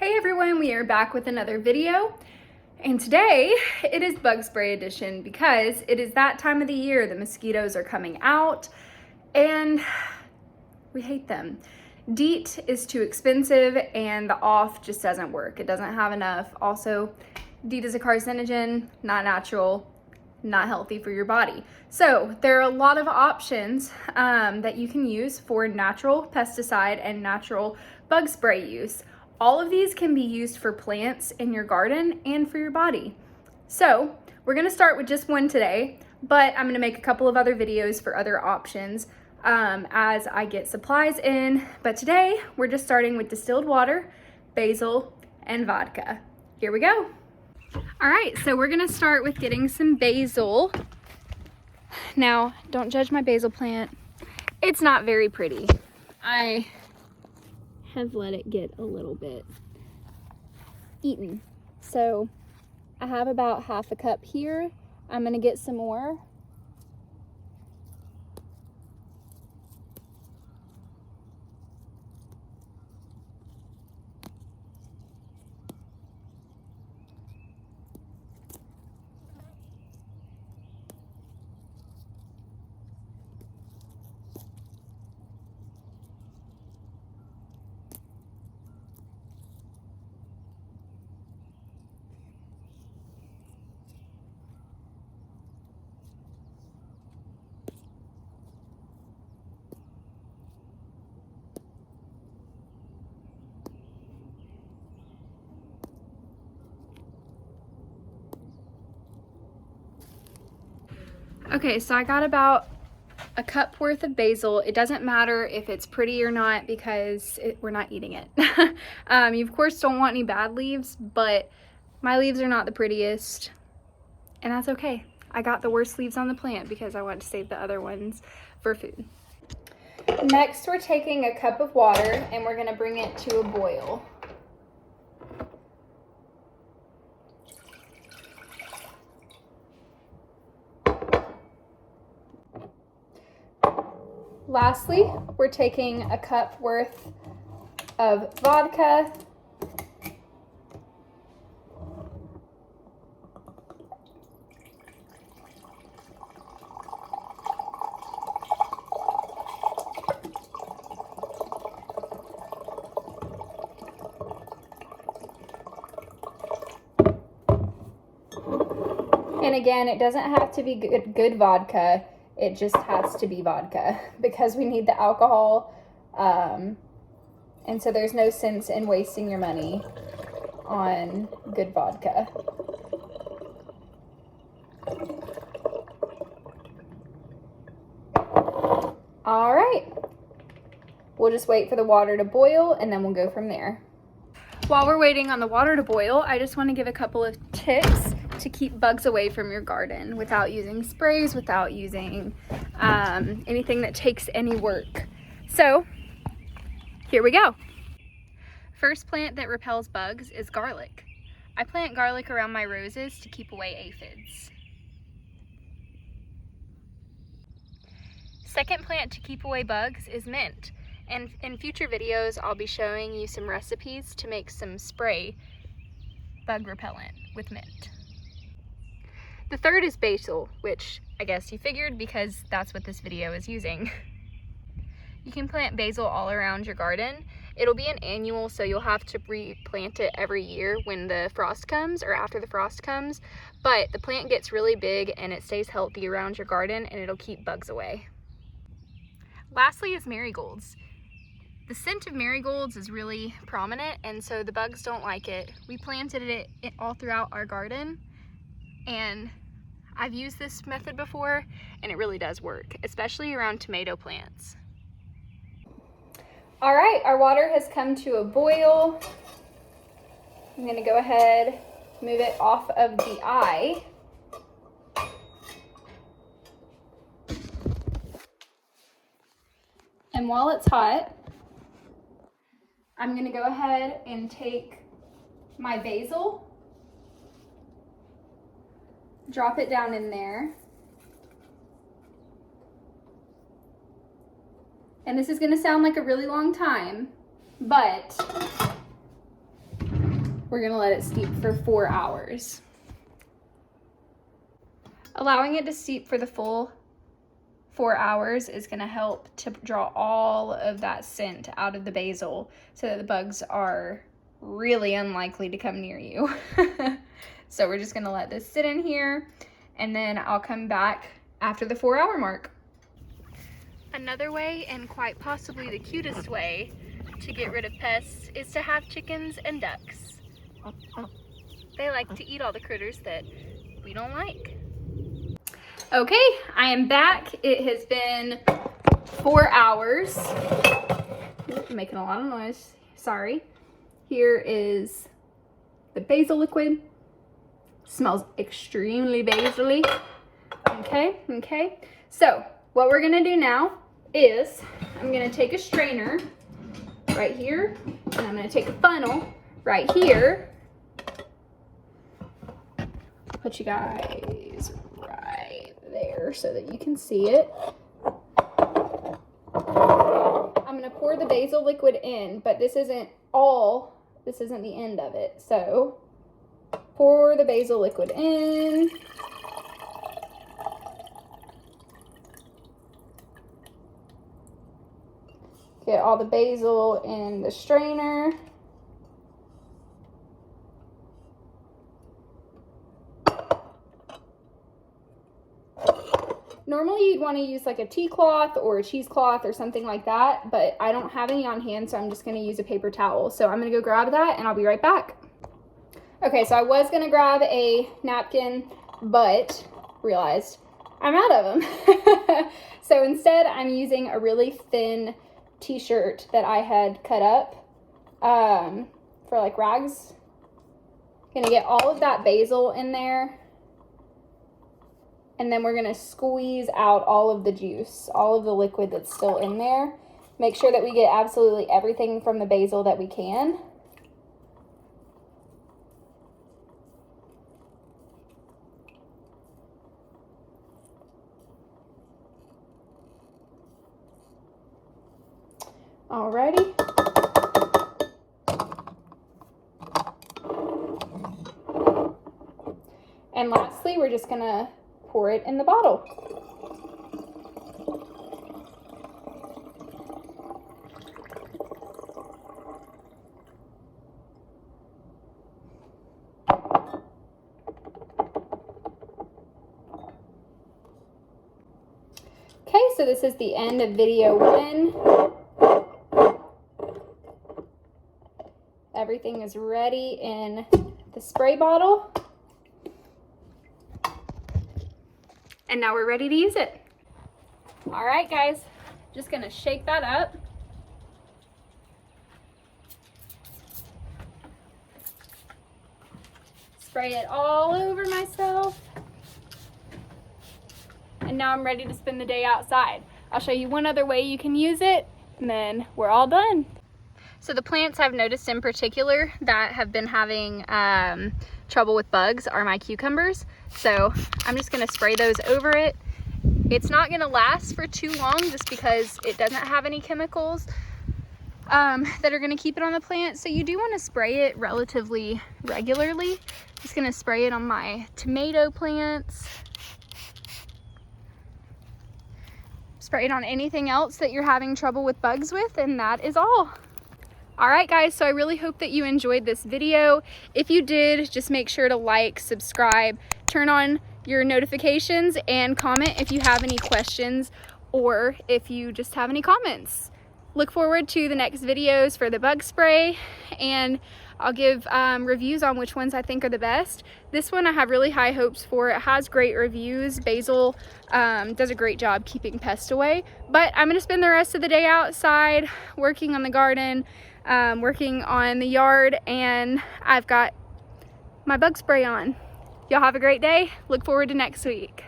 Hey everyone, we are back with another video, and today it is bug spray edition because it is that time of the year. The mosquitoes are coming out and we hate them. DEET is too expensive and the off just doesn't work. It doesn't have enough. Also, DEET is a carcinogen, not natural, not healthy for your body. So there are a lot of options that you can use for natural pesticide and natural bug spray use. All of these can be used for plants in your garden and for your body. So we're gonna start with just one today, but I'm gonna make a couple of other videos for other options as I get supplies in. But today we're just starting with distilled water, basil, and vodka. Here we go. All right, so we're gonna start with getting some basil. Now, don't judge my basil plant. It's not very pretty. I have let it get a little bit eaten. So I have about half a cup here. I'm gonna get some more. Okay, so I got about a cup worth of basil. It doesn't matter if it's pretty or not because we're not eating it. You of course don't want any bad leaves, but my leaves are not the prettiest, and that's okay. I got the worst leaves on the plant because I want to save the other ones for food. Next, we're taking a cup of water and we're gonna bring it to a boil. Lastly, we're taking a cup worth of vodka. And again, it doesn't have to be good vodka. It just has to be vodka because we need the alcohol. And so there's no sense in wasting your money on good vodka. All right. We'll just wait for the water to boil and then we'll go from there. While we're waiting on the water to boil, I just want to give a couple of tips to keep bugs away from your garden without using sprays, without using anything that takes any work. So here we go. First plant that repels bugs is garlic. I plant garlic around my roses to keep away aphids. Second plant to keep away bugs is mint. And in future videos, I'll be showing you some recipes to make some spray bug repellent with mint. The third is basil, which I guess you figured because that's what this video is using. You can plant basil all around your garden. It'll be an annual, so you'll have to replant it every year when the frost comes or after the frost comes. But the plant gets really big and it stays healthy around your garden and it'll keep bugs away. Lastly is marigolds. The scent of marigolds is really prominent and so the bugs don't like it. We planted it all throughout our garden and I've used this method before and it really does work, especially around tomato plants. All right, our water has come to a boil. I'm gonna go ahead, move it off of the eye. And while it's hot, I'm gonna go ahead and take my basil, drop it down in there. And this is gonna sound like a really long time, but We're gonna let it steep for 4 hours. Allowing it to steep for the full 4 hours is gonna help to draw all of that scent out of the basil so that the bugs are really unlikely to come near you. So we're just gonna let this sit in here, and then I'll come back after the 4 hour mark. Another way, and quite possibly the cutest way to get rid of pests, is to have chickens and ducks. They like to eat all the critters that we don't like. Okay, I am back. It has been 4 hours. I'm making a lot of noise, sorry. Here is the basil liquid. Smells extremely basil-y. Okay. So what we're gonna do now is I'm gonna take a strainer right here, and I'm gonna take a funnel right here. Put you guys right there so that you can see it. I'm gonna pour the basil liquid in, but this isn't the end of it. So pour the basil liquid in. Get all the basil in the strainer. Normally you'd want to use like a tea cloth or a cheesecloth or something like that, but I don't have any on hand, so I'm just going to use a paper towel. So I'm going to go grab that and I'll be right back. Okay, so I was going to grab a napkin, but realized I'm out of them. So instead I'm using a really thin t-shirt that I had cut up for like rags. Gonna get all of that basil in there, and then we're gonna squeeze out all of the juice, all of the liquid that's still in there. Make sure that we get absolutely everything from the basil that we can. Alrighty. And lastly, we're just gonna pour it in the bottle. Okay, so this is the end of video 1. Everything is ready in the spray bottle. And now we're ready to use it. All right, guys, just gonna shake that up. Spray it all over myself. And now I'm ready to spend the day outside. I'll show you one other way you can use it, and then we're all done. So the plants I've noticed in particular that have been having trouble with bugs are my cucumbers. So I'm just gonna spray those over it. It's not gonna last for too long just because it doesn't have any chemicals that are gonna keep it on the plant. So you do wanna spray it relatively regularly. Just gonna spray it on my tomato plants. Spray it on anything else that you're having trouble with bugs with, and that is all. All right, guys, so I really hope that you enjoyed this video. If you did, just make sure to like, subscribe, turn on your notifications, and comment if you have any questions or if you just have any comments. Look forward to the next videos for the bug spray, and I'll give reviews on which ones I think are the best. This one I have really high hopes for. It has great reviews. Basil does a great job keeping pests away, but I'm gonna spend the rest of the day outside working on the garden, working on the yard, and I've got my bug spray on. Y'all have a great day. Look forward to next week.